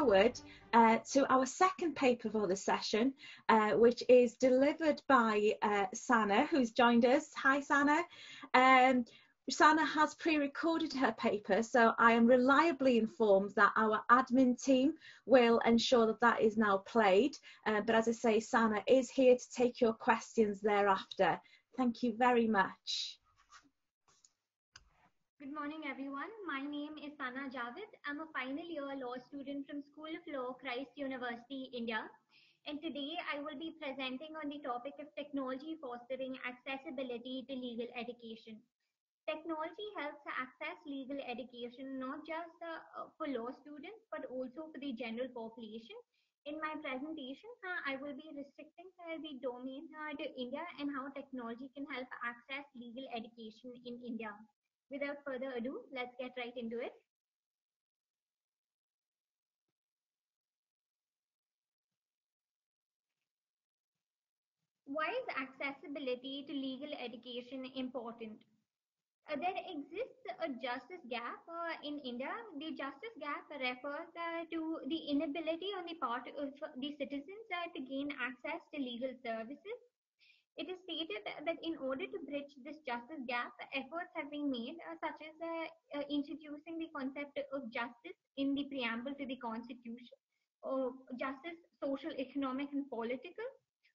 forward to our second paper for the session, which is delivered by Sanah, who's joined us. Hi, Sanah. Sanah has pre-recorded her paper, so I am reliably informed that our admin team will ensure that that is now played. But as I say, Sanah is here to take your questions thereafter. Thank you very much. Good morning, everyone. My name is Sanah Javed. I'm a final year law student from School of Law, Christ University, India. And today I will be presenting on the topic of technology fostering accessibility to legal education. Technology helps access legal education not just for law students, but also for the general population. In my presentation, I will be restricting the domain to India and how technology can help access legal education in India. Without further ado, let's get right into it. Why is accessibility to legal education important? There exists a justice gap in India. The justice gap refers to the inability on the part of the citizens to gain access to legal services. It is stated that in order to bridge this justice gap, efforts have been made, such as introducing the concept of justice in the preamble to the Constitution, or justice social, economic, and political.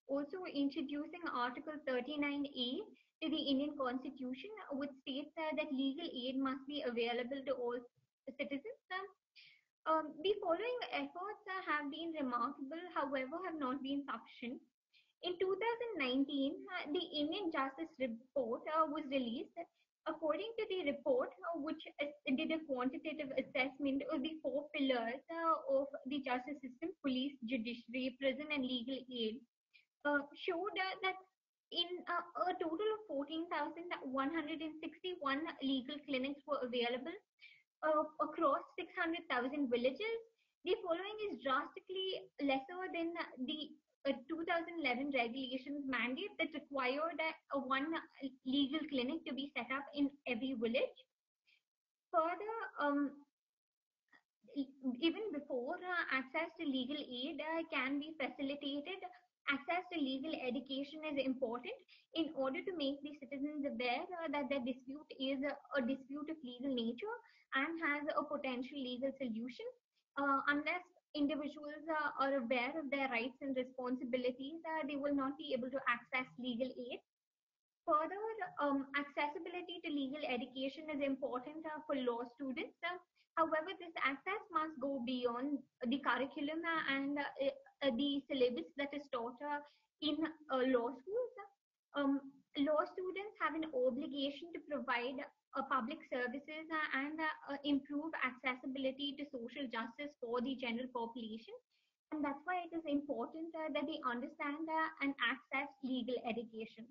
Also introducing Article 39A to the Indian Constitution, which states that legal aid must be available to all citizens. The following efforts have been remarkable, however, have not been sufficient. In 2019, the Indian Justice Report was released. According to the report, which did a quantitative assessment of the four pillars of the justice system, police, judiciary, prison, and legal aid, showed that in a total of 14,161 legal clinics were available across 600,000 villages. The following is drastically lesser than the 2011 regulations mandate that required one legal clinic to be set up in every village. Further, even before access to legal aid can be facilitated, access to legal education is important in order to make the citizens aware that their dispute is a dispute of legal nature and has a potential legal solution. Unless individuals are aware of their rights and responsibilities, they will not be able to access legal aid. Further, accessibility to legal education is important for law students. However, this access must go beyond the curriculum and the syllabus that is taught in law schools. Law students have an obligation to provide public services and improve accessibility to social justice for the general population. And that's why it is important that they understand and access legal education.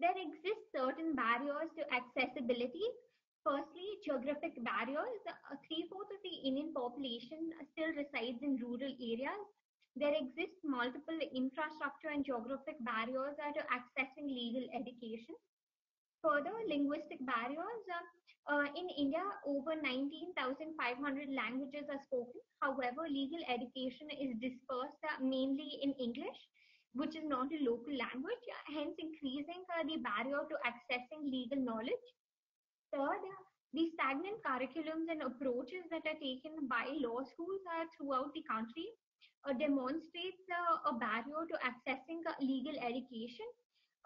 There exist certain barriers to accessibility. Firstly, geographic barriers. Three-fourths of the Indian population still resides in rural areas. There exist multiple infrastructure and geographic barriers to accessing legal education. Further, linguistic barriers. In India, over 19,500 languages are spoken. However, legal education is dispersed mainly in English, which is not a local language, hence increasing the barrier to accessing legal knowledge. Third, the stagnant curriculums and approaches that are taken by law schools throughout the country demonstrates a barrier to accessing legal education.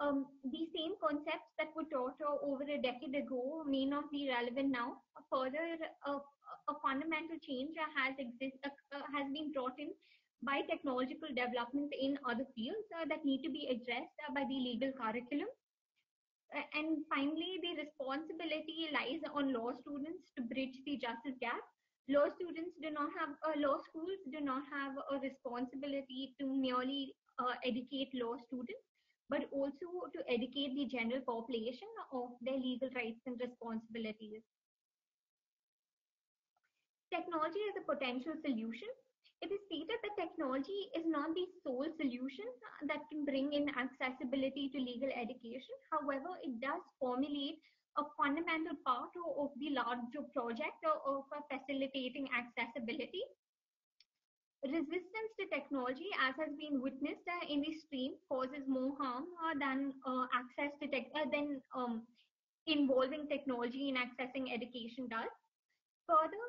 The same concepts that were taught over a decade ago may not be relevant now. Further, a fundamental change has been brought in by technological developments in other fields that need to be addressed by the legal curriculum. And finally, the responsibility lies on law students to bridge the justice gap. Law schools do not have a responsibility to merely educate law students, but also to educate the general population of their legal rights and responsibilities. Technology is a potential solution. It is stated that technology is not the sole solution that can bring in accessibility to legal education. However, it does formulate a fundamental part of the larger project of facilitating accessibility. Resistance to technology, as has been witnessed in the stream, causes more harm than access to than involving technology in accessing education does. Further,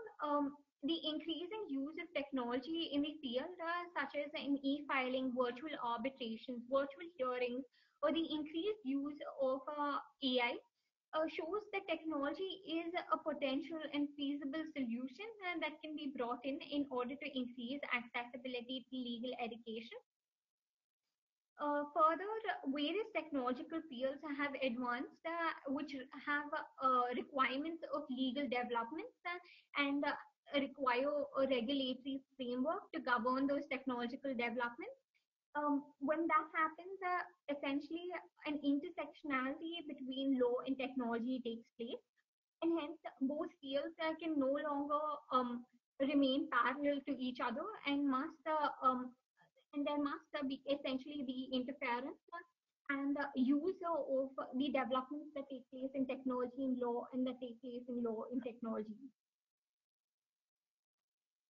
the increasing use of technology in the field, such as in e-filing, virtual arbitrations, virtual hearings, or the increased use of AI, shows that technology is a potential and feasible solution that can be brought in order to increase accessibility to legal education. Further, various technological fields have advanced, which have requirements of legal developments and require a regulatory framework to govern those technological developments. When that happens, essentially an intersectionality between law and technology takes place, and hence both fields can no longer remain parallel to each other and must and there must be essentially be interference and use of the developments that take place in technology in law and that take place in law in technology.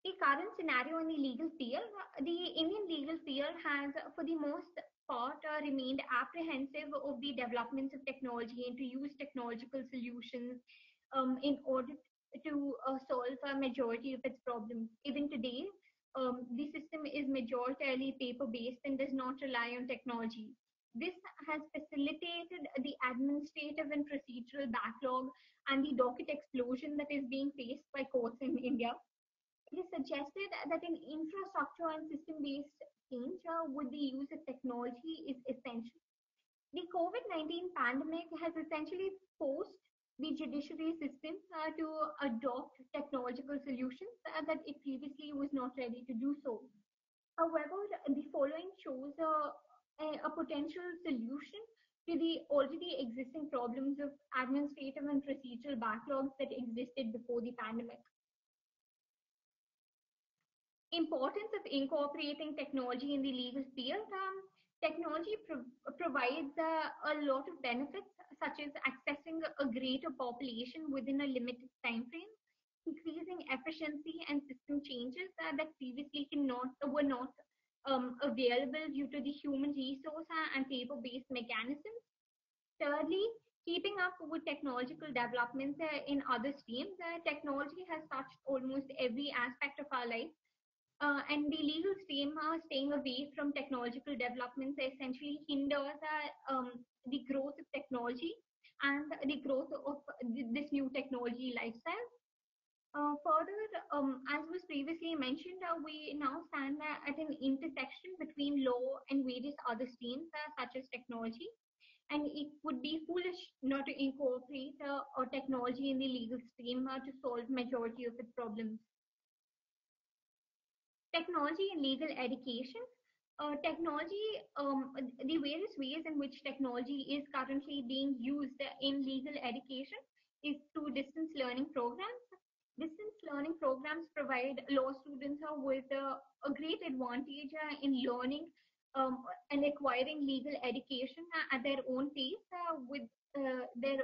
The current scenario in the legal field, the Indian legal field has, for the most part, remained apprehensive of the developments of technology and to use technological solutions in order to solve a majority of its problems. Even today, the system is majoritarily paper-based and does not rely on technology. This has facilitated the administrative and procedural backlog and the docket explosion that is being faced by courts in India. It is suggested that an infrastructure and system-based change with the use of technology is essential. The COVID-19 pandemic has essentially forced the judiciary system to adopt technological solutions that it previously was not ready to do so. However, the following shows a potential solution to the already existing problems of administrative and procedural backlogs that existed before the pandemic. Importance of incorporating technology in the legal field. Technology provides a lot of benefits, such as accessing a greater population within a limited time frame, increasing efficiency and system changes that previously were not available due to the human resource and paper-based mechanisms. Thirdly, keeping up with technological developments in other streams. Technology has touched almost every aspect of our life. And the legal stream staying away from technological developments essentially hinders the growth of technology and the growth of this new technology lifestyle. Further, as was previously mentioned, we now stand at an intersection between law and various other streams such as technology. And it would be foolish not to incorporate technology in the legal stream to solve majority of its problems. Technology and legal education. The various ways in which technology is currently being used in legal education is through distance learning programs. Distance learning programs provide law students with a great advantage in learning and acquiring legal education at their own pace, with their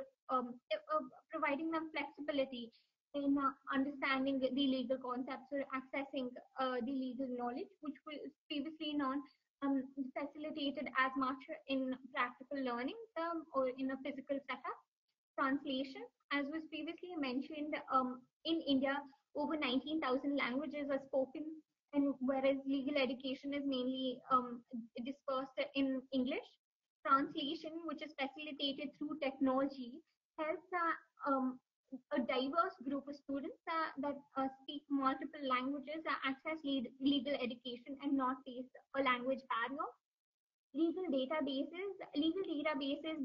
providing them flexibility in understanding the legal concepts or accessing the legal knowledge, which was previously not facilitated as much in practical learning or in a physical setup. Translation, as was previously mentioned, in India, over 19,000 languages are spoken, and whereas legal education is mainly dispersed in English. Translation, which is facilitated through technology, helps a diverse group of students that speak multiple languages access legal education and not face a language barrier. Legal databases,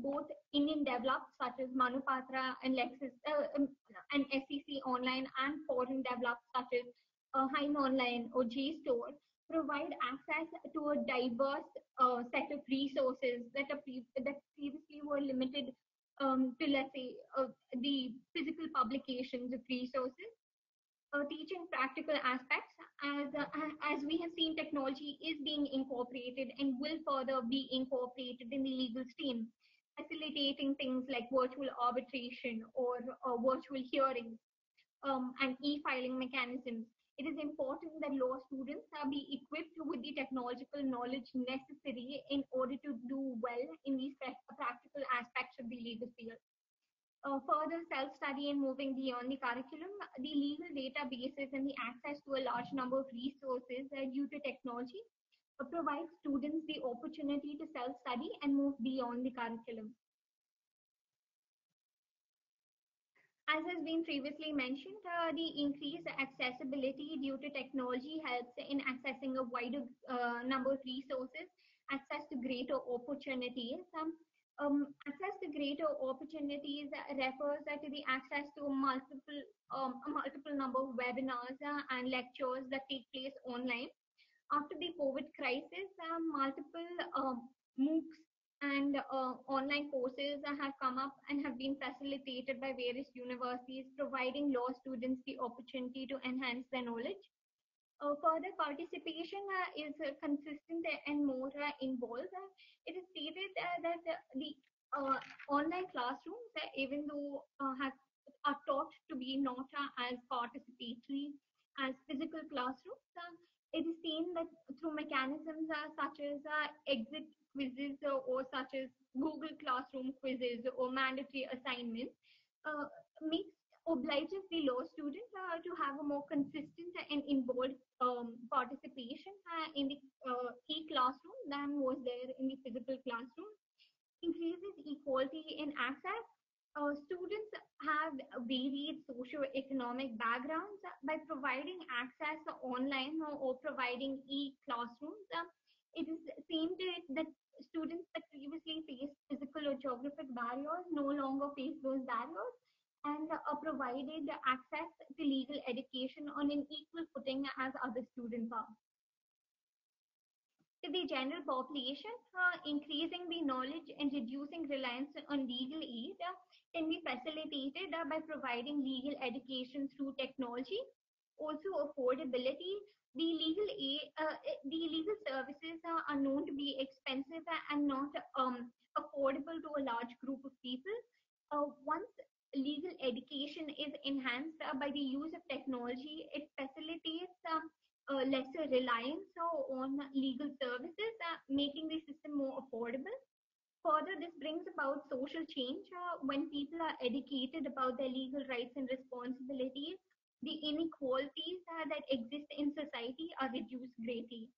both Indian developed such as Manupatra and Lexis and SEC Online, and foreign developed such as Heim Online or JSTOR, provide access to a diverse set of resources that previously were limited to, let's say, the physical publications of resources. Teaching practical aspects, as we have seen, technology is being incorporated and will further be incorporated in the legal stream. facilitating things like virtual arbitration or virtual hearings and e-filing mechanisms. It is important that law students be equipped with the technological knowledge necessary in order to do well in these practical aspects of the legal field. Further self-study and moving beyond the curriculum, the legal databases and the access to a large number of resources due to technology provide students the opportunity to self-study and move beyond the curriculum. As has been previously mentioned, the increased accessibility due to technology helps in accessing a wider number of resources, access to greater opportunities. Access to greater opportunities refers to the access to a multiple number of webinars and lectures that take place online. After the COVID crisis, multiple MOOCs and online courses have come up and have been facilitated by various universities, providing law students the opportunity to enhance their knowledge. Further participation is consistent and more involved. It is stated that the online classrooms, even though are taught to be not as participatory as physical classrooms, it is seen that through mechanisms such as exit quizzes or such as Google Classroom quizzes or mandatory assignments, makes obliges the law student to have a more consistent and involved participation in the e-classroom than was there in the physical classroom. Increases equality in access. Students have varied socio-economic backgrounds. By providing access online or providing e-classrooms, it is seen that students that previously faced physical or geographic barriers no longer face those barriers and are provided access to legal education on an equal footing as other students are. To the general population, increasing the knowledge and reducing reliance on legal aid can be facilitated by providing legal education through technology. Also, affordability. The legal services are known to be expensive and not affordable to a large group of people. Once legal education is enhanced by the use of technology, it facilitates lesser reliance on legal services, making the system more affordable. Further, this brings about social change. When people are educated about their legal rights and responsibilities, the inequalities that exist in society are reduced greatly.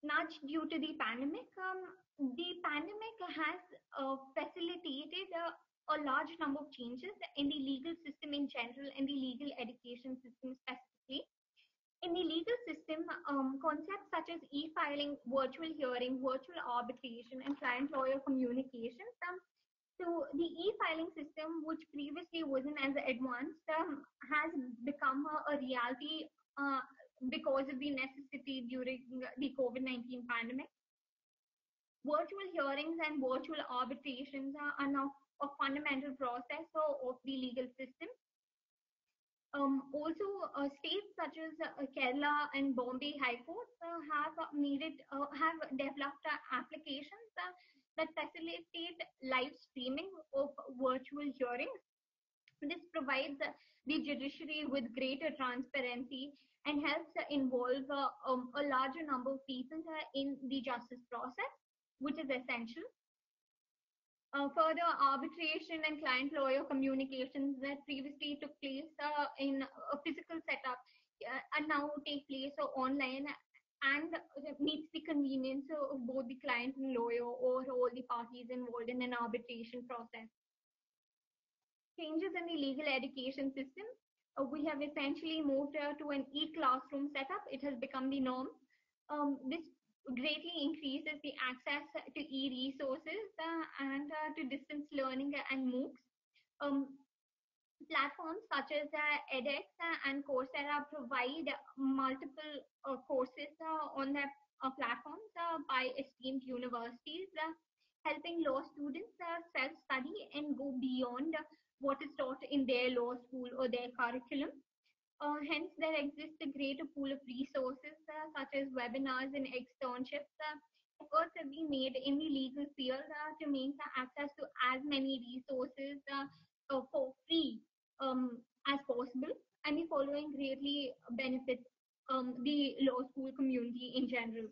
Nudge due to the pandemic. The pandemic has facilitated a large number of changes in the legal system in general and the legal education system specifically. In the legal system, concepts such as e-filing, virtual hearing, virtual arbitration, and client-lawyer communications. So the e-filing system, which previously wasn't as advanced, has become a reality because of the necessity during the COVID-19 pandemic. Virtual hearings and virtual arbitrations are now a fundamental process of the legal system. Also, states such as Kerala and Bombay High Court have developed applications that facilitate live streaming of virtual hearings. This provides the judiciary with greater transparency and helps involve a larger number of people in the justice process, which is essential. Further, arbitration and client-lawyer communications that previously took place in a physical setup and now take place online and meets the convenience of both the client and lawyer or all the parties involved in an arbitration process. Changes in the legal education system. We have essentially moved to an e-classroom setup. It has become the norm. This greatly increases the access to e-resources and to distance learning and MOOCs. Platforms such as edX and Coursera provide multiple courses on their platforms by esteemed universities, helping law students self-study and go beyond what is taught in their law school or their curriculum. Hence, there exists a greater pool of resources such as webinars and externships. Efforts have been made in the legal field to make the access to as many resources for free as possible, and the following greatly benefits the law school community in general.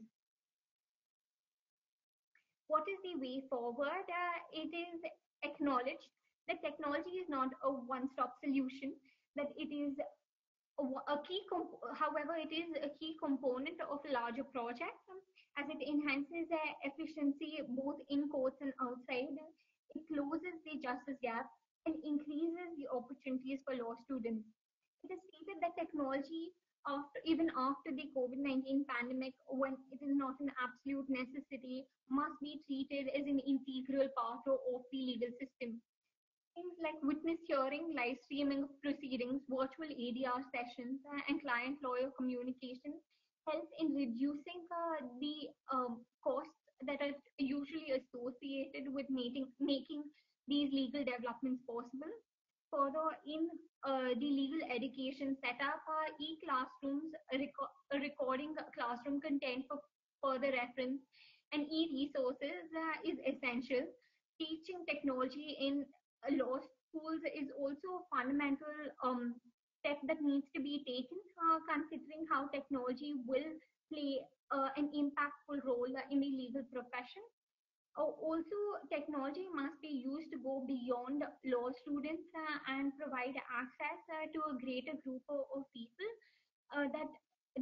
What is the way forward? It is acknowledged that technology is not a one-stop solution, that it is however, it is a key component of a larger project, as it enhances efficiency both in courts and outside. It closes the justice gap and increases the opportunities for law students. It is stated that technology, even after the COVID-19 pandemic, when it is not an absolute necessity, must be treated as an integral part of the legal system. Things like witness hearing, live streaming of proceedings, virtual ADR sessions, and client-lawyer communication help in reducing the costs that are usually associated with making these legal developments possible. Further, in the legal education setup, e-classrooms, recording classroom content for further reference, and e-resources is essential. Teaching technology in law schools is also a fundamental step that needs to be taken, considering how technology will play an impactful role in the legal profession. Also, technology must be used to go beyond law students and provide access to a greater group of people that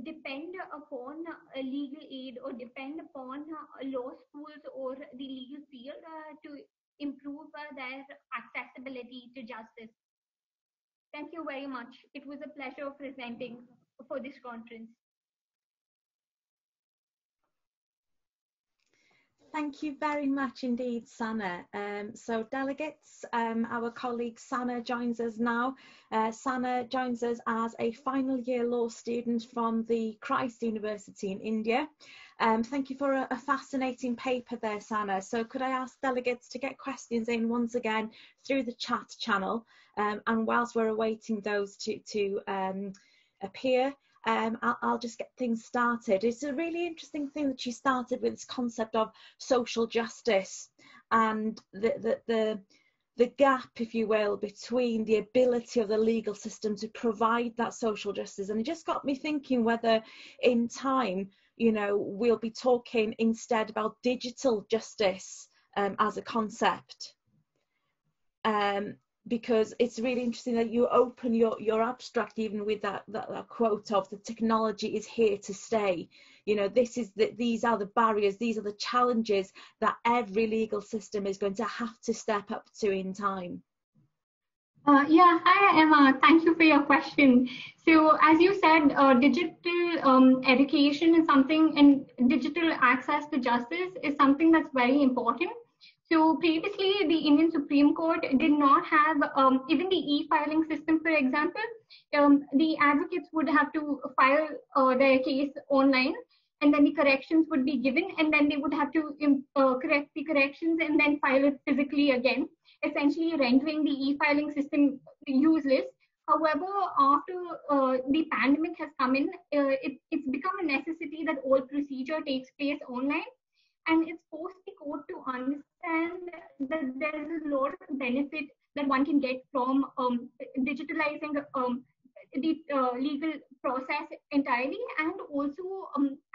depend upon legal aid or depend upon law schools or the legal field to improve their accessibility to justice. Thank you very much. It was a pleasure presenting for this conference. Thank you very much indeed, Sanah. So delegates, our colleague Sanah joins us now. Sanah joins us as a final year law student from the Christ University in India. Thank you for a fascinating paper there, Sanah. So could I ask delegates to get questions in once again through the chat channel, and whilst we're awaiting those to appear, I'll just get things started. It's a really interesting thing that you started with, this concept of social justice and the gap, if you will, between the ability of the legal system to provide that social justice. And it just got me thinking whether in time, you know, we'll be talking instead about digital justice as a concept. Because it's really interesting that you open your abstract even with that quote of the technology is here to stay. You know, these are the barriers, these are the challenges that every legal system is going to have to step up to in time. Yeah, hi Emma, thank you for your question. So as you said, digital education is something, and digital access to justice is something that's very important. So previously, the Indian Supreme Court did not have even the e-filing system, for example. The advocates would have to file their case online, and then the corrections would be given, and then they would have to correct the corrections and then file it physically again, essentially rendering the e-filing system useless. However, after the pandemic has come in, it's become a necessity that all procedure takes place online. And it's forced the court to understand that there is a lot of benefit that one can get from digitalizing the legal process entirely. And also,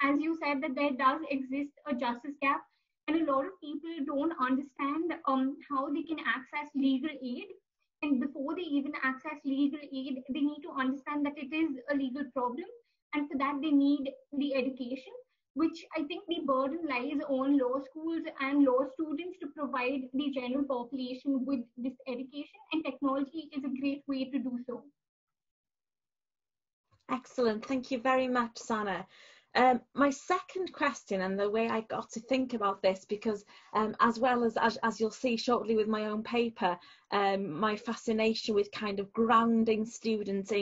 as you said, that there does exist a justice gap, and a lot of people don't understand how they can access legal aid. And before they even access legal aid, they need to understand that it is a legal problem, and for that they need the education, which I think the burden lies on law schools and law students to provide the general population with this education, and technology is a great way to do so. Excellent, thank you very much, Sanah. My second question, and the way I got to think about this, because as well as you'll see shortly with my own paper, my fascination with kind of grounding students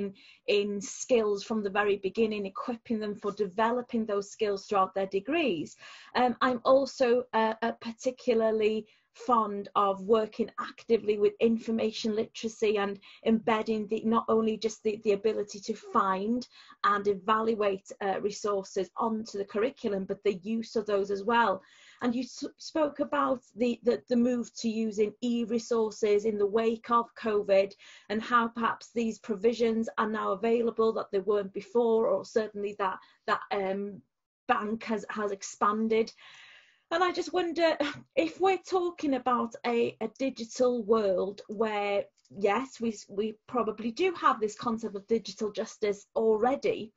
in skills from the very beginning, equipping them for developing those skills throughout their degrees. I'm also particularly fond of working actively with information literacy and embedding not only just the ability to find and evaluate resources onto the curriculum, but the use of those as well. And you spoke about the move to using e-resources in the wake of COVID, and how perhaps these provisions are now available that they weren't before, or certainly that bank has expanded. And I just wonder, if we're talking about a digital world where, yes, we probably do have this concept of digital justice already,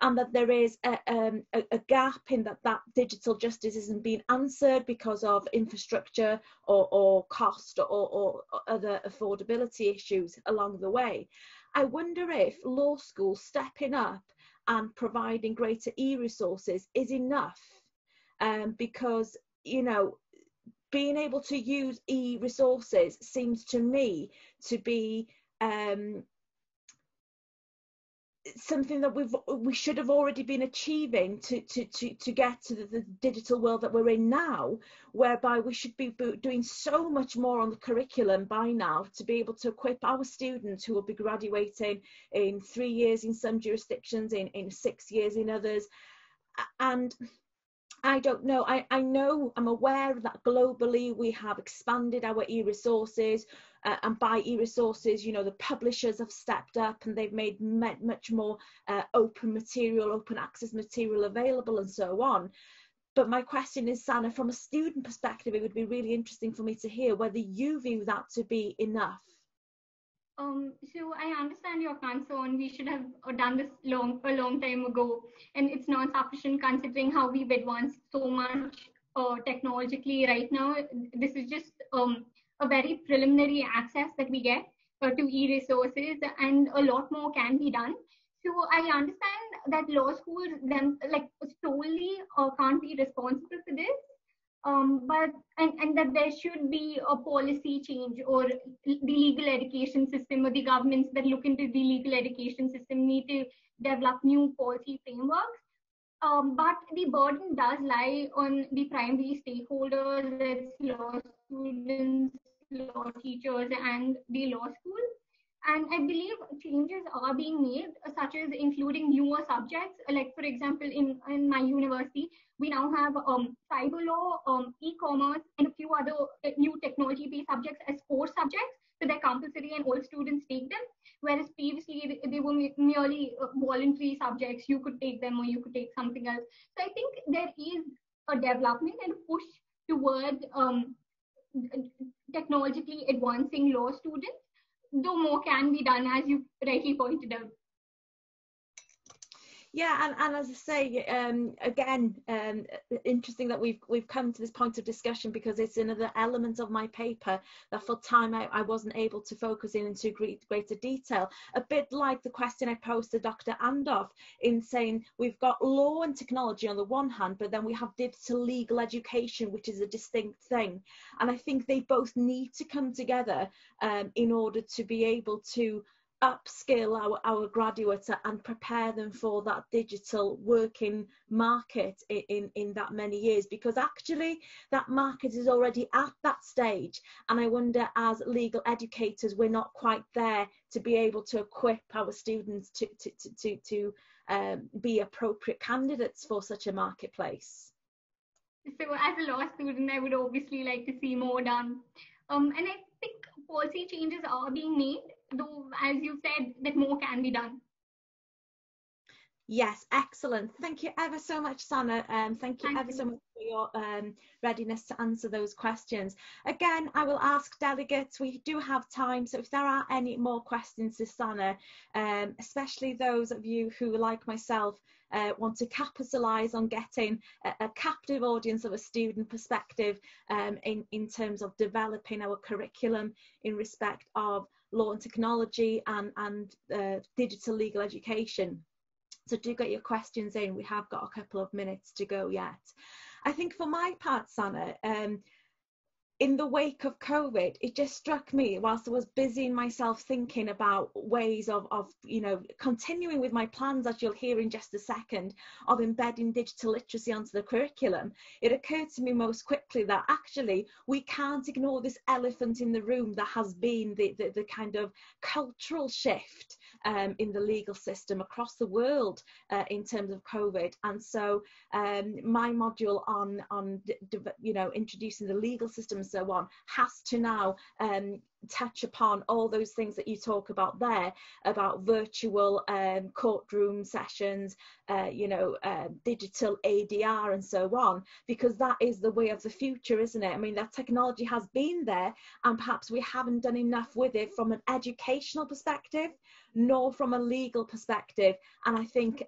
and that there is a gap in that digital justice isn't being answered because of infrastructure or cost or other affordability issues along the way. I wonder if law schools stepping up and providing greater e-resources is enough. Because, you know, being able to use e-resources seems to me to be something that we should have already been achieving to get to the digital world that we're in now, whereby we should be doing so much more on the curriculum by now to be able to equip our students who will be graduating in 3 years in some jurisdictions, in 6 years in others. And I don't know. I know, I'm aware that globally we have expanded our e-resources, and by e-resources, you know, the publishers have stepped up and they've made much more open material, open access material available, and so on. But my question is, Sanah, from a student perspective, it would be really interesting for me to hear whether you view that to be enough. So I understand your concern. We should have done this a long time ago, and it's not sufficient considering how we've advanced so much technologically right now. This is just a very preliminary access that we get to e-resources, and a lot more can be done. So I understand that law schools them like solely can't be responsible for this. But and that there should be a policy change, or the legal education system, or the governments that look into the legal education system need to develop new policy frameworks. But the burden does lie on the primary stakeholders, that's law students, law teachers, and the law school. And I believe changes are being made, such as including newer subjects. Like, for example, in my university, we now have cyber law, e-commerce, and a few other new technology-based subjects as core subjects. So they're compulsory and all students take them. Whereas previously they were merely voluntary subjects. You could take them or you could take something else. So I think there is a development and a push towards technologically advancing law students, though more can be done, as you rightly pointed out. Yeah, and as I say, again, interesting that we've come to this point of discussion, because it's another element of my paper that for time I wasn't able to focus into greater detail. A bit like the question I posed to Dr. Andoff, in saying we've got law and technology on the one hand, but then we have digital legal education, which is a distinct thing. And I think they both need to come together in order to be able to upskill our graduates and prepare them for that digital working market in that many years, because actually that market is already at that stage. And I wonder, as legal educators, we're not quite there to be able to equip our students to be appropriate candidates for such a marketplace. So as a law student, I would obviously like to see more done. And I think policy changes are being made, though, as you said, that more can be done. Yes, excellent. Thank you ever so much, Sanah. Thank you ever so much for your readiness to answer those questions. Again, I will ask delegates, we do have time, so if there are any more questions to Sanah, especially those of you who, like myself, want to capitalise on getting a captive audience of a student perspective in terms of developing our curriculum in respect of law and technology and digital legal education. So do get your questions in. We have got a couple of minutes to go yet. I think for my part, Sanah, in the wake of COVID, it just struck me, whilst I was busying myself thinking about ways of you know, continuing with my plans, as you'll hear in just a second, of embedding digital literacy onto the curriculum, it occurred to me most quickly that actually we can't ignore this elephant in the room that has been the kind of cultural shift in the legal system across the world in terms of COVID. And so my module on introducing the legal system and so on has to now touch upon all those things that you talk about there, about virtual courtroom sessions, digital ADR and so on, because that is the way of the future, isn't it? I mean, that technology has been there, and perhaps we haven't done enough with it from an educational perspective, nor from a legal perspective. And I think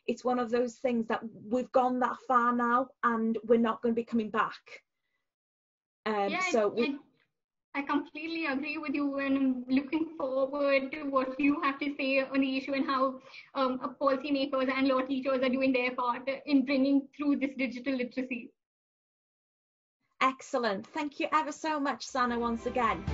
it's one of those things that we've gone that far now, and we're not going to be coming back. I completely agree with you, and I'm looking forward to what you have to say on the issue and how policymakers and law teachers are doing their part in bringing through this digital literacy. Excellent. Thank you ever so much, Sanah, once again.